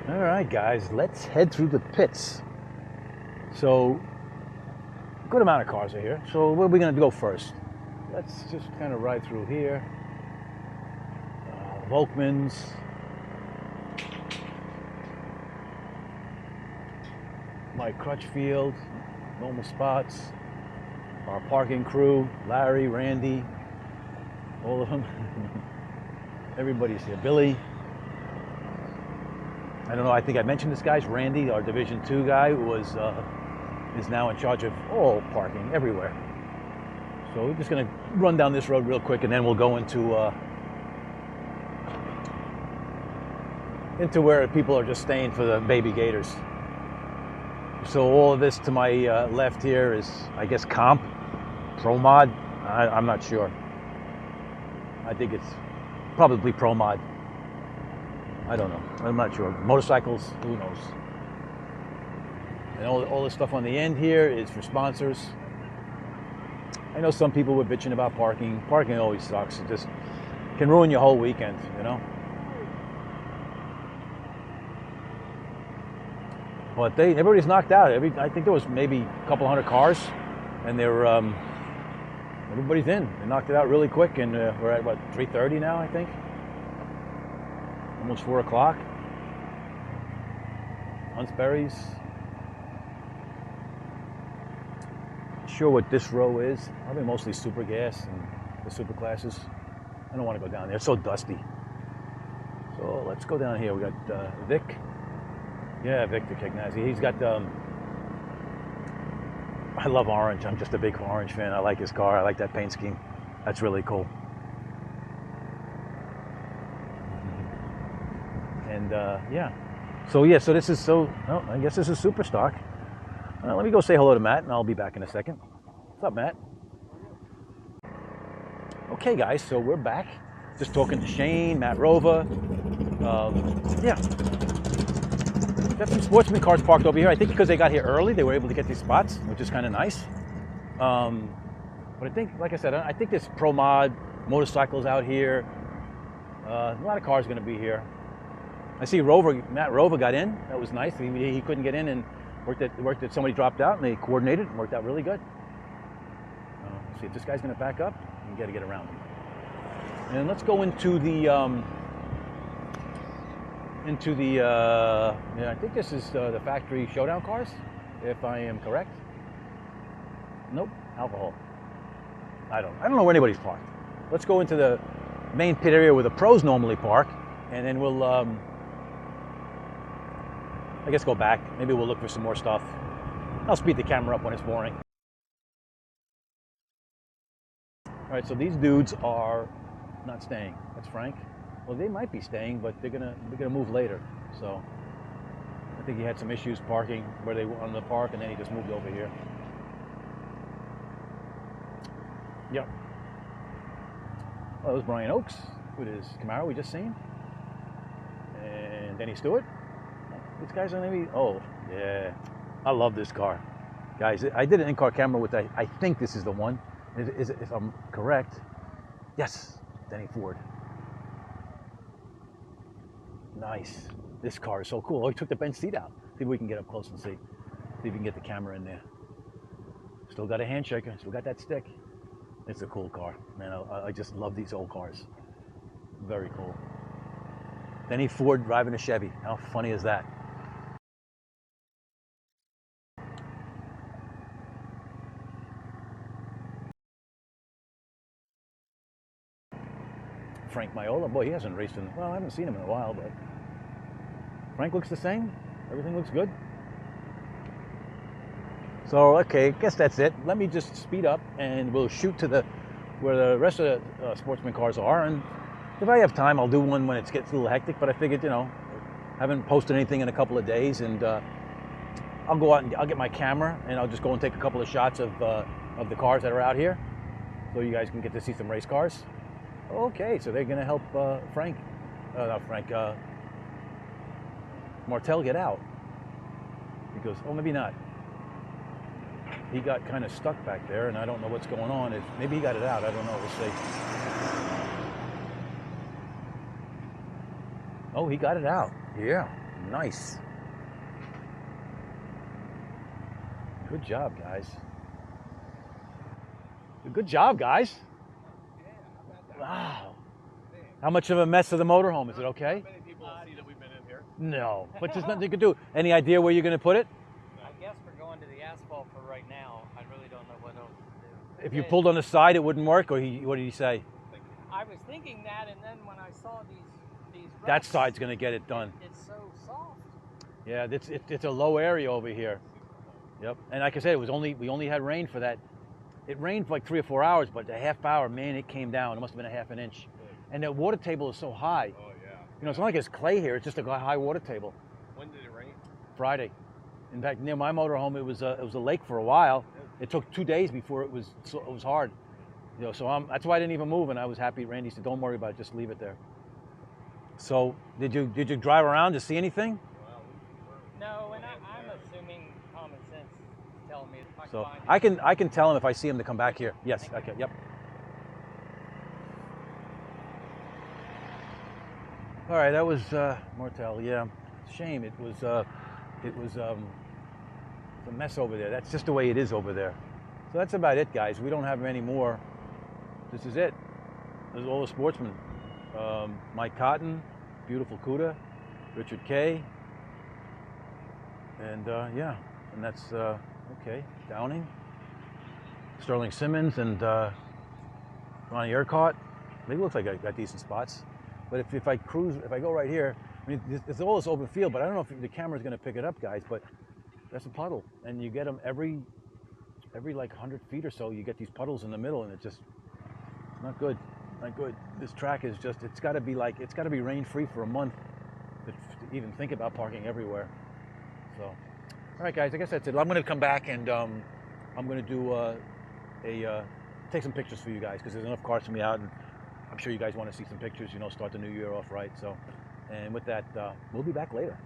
All right, guys, let's head through the pits. So, good amount of cars are here. So, where are we going to go first? Let's just kind of ride through here. Volkmans. Mike Crutchfield. Normal spots. Our parking crew. Larry, Randy. All of them. Everybody's here. Billy. I don't know, I think I mentioned this guy's Randy, our Division 2 guy, who is now in charge of all parking everywhere. So we're just going to run down this road real quick, and then we'll go into where people are just staying for the baby gators. So all of this to my left here is, I guess, Comp, Pro Mod. I'm not sure. I think it's probably Pro Mod. I don't know. I'm not sure. Motorcycles, who knows? And all this stuff on the end here is for sponsors. I know some people were bitching about parking. Parking always sucks. It just can ruin your whole weekend, you know? But everybody's knocked out. I think there was maybe a couple hundred cars, and everybody's in. They knocked it out really quick, and we're at, what, 3:30 now, I think? Almost 4 o'clock. Huntsberry's. Not sure what this row is. Probably mostly super gas and the super classes. I don't want to go down there. It's so dusty. So let's go down here. We got Vic. Yeah, Victor Cagnazzi. He's got. I love orange. I'm just a big orange fan. I like his car. I like that paint scheme. That's really cool. And yeah, so this is I guess this is super stock. Let me go say hello to Matt, and I'll be back in a second. What's up, Matt? Okay, guys, so we're back. Just talking to Shane, Matt Rova. Yeah, got some Sportsman cars parked over here. I think because they got here early, they were able to get these spots, which is kind of nice. But I think, like I said, I think there's Pro Mod motorcycles out here. A lot of cars going to be here. I see Matt Rova got in. That was nice. He couldn't get in, and worked at somebody dropped out, and they coordinated and worked out really good. See if this guy's going to back up. You got to get around him. And let's go into the I think this is the factory showdown cars, if I am correct. Nope, alcohol. I don't know where anybody's parked. Let's go into the main pit area where the pros normally park, and then we'll I guess go back. Maybe we'll look for some more stuff. I'll speed the camera up when it's boring. All right, so these dudes are not staying. That's Frank. Well, they might be staying, but they're gonna move later. So I think he had some issues parking where they wanted to park, and then he just moved over here. Yep. Well, that was Brian Oakes with his Camaro we just seen, and Denny Stewart. These guys are maybe. Oh yeah, I love this car, guys. I did an in-car camera with. I think this is the one. Is if I'm correct? Yes, Denny Ford. Nice. This car is so cool. Oh, he took the bench seat out. See if we can get up close and see. See if we can get the camera in there. Still got a handshaker. Still got that stick. It's a cool car, man. I just love these old cars. Very cool. Denny Ford driving a Chevy. How funny is that? Frank Miola, boy, he hasn't raced in, well, I haven't seen him in a while, but Frank looks the same. Everything looks good. So, okay, I guess that's it. Let me just speed up, and we'll shoot to where the rest of the Sportsman cars are, and if I have time, I'll do one when it gets a little hectic, but I figured, haven't posted anything in a couple of days, and I'll go out and I'll get my camera, and I'll just go and take a couple of shots of the cars that are out here, so you guys can get to see some race cars. Okay, so they're going to help Martel get out. Because, oh, maybe not. He got kind of stuck back there, and I don't know what's going on. Maybe he got it out. I don't know. We'll see. Oh, he got it out. Yeah. Nice. Good job, guys. Good job, guys. Wow. How much of a mess of the motorhome? Is it okay? Not many people see that we've been in here. No, but there's nothing you can do. Any idea where you're going to put it? I guess we're going to the asphalt for right now. I really don't know what else to do. If you pulled on the side, it wouldn't work, or what did he say? I was thinking that, and then when I saw these That ruts, side's going to get it done. It's so soft. Yeah, it's a low area over here. Yep. And like I said, we only had rain for that. It rained for like 3 or 4 hours, but the half hour, man, it came down. It must have been a half an inch. And the water table is so high. Oh, yeah. You know, it's not like it's clay here. It's just a high water table. When did it rain? Friday. In fact, near my motorhome, it was a lake for a while. It took 2 days before it was hard. You know, so that's why I didn't even move, and I was happy. Randy said, "Don't worry about it. Just leave it there." So did you drive around to see anything? No, and I'm assuming common sense is telling me. So I can tell him if I see him to come back here. Yes. Okay. Yep. All right. That was Mortel. Yeah. Shame. It was a mess over there. That's just the way it is over there. So that's about it, guys. We don't have any more. This is it. This is all the Sportsman. Mike Cotton, beautiful Cuda, Richard K. And yeah, and that's okay. Downing, Sterling Simmons, and Ronnie Urquhart. Maybe it looks like I got decent spots. But if I go right here, I mean, it's all this open field, but I don't know if the camera's going to pick it up, guys. But that's a puddle, and you get them every like 100 feet or so. You get these puddles in the middle, and it's just not good. Not good. This track is just, it's got to be rain free for a month to even think about parking everywhere. So, all right, guys, I guess that's it. I'm going to come back and I'm going to do take some pictures for you guys because there's enough cars for me out, and I'm sure you guys want to see some pictures. You know, start the new year off right. So, and with that, we'll be back later.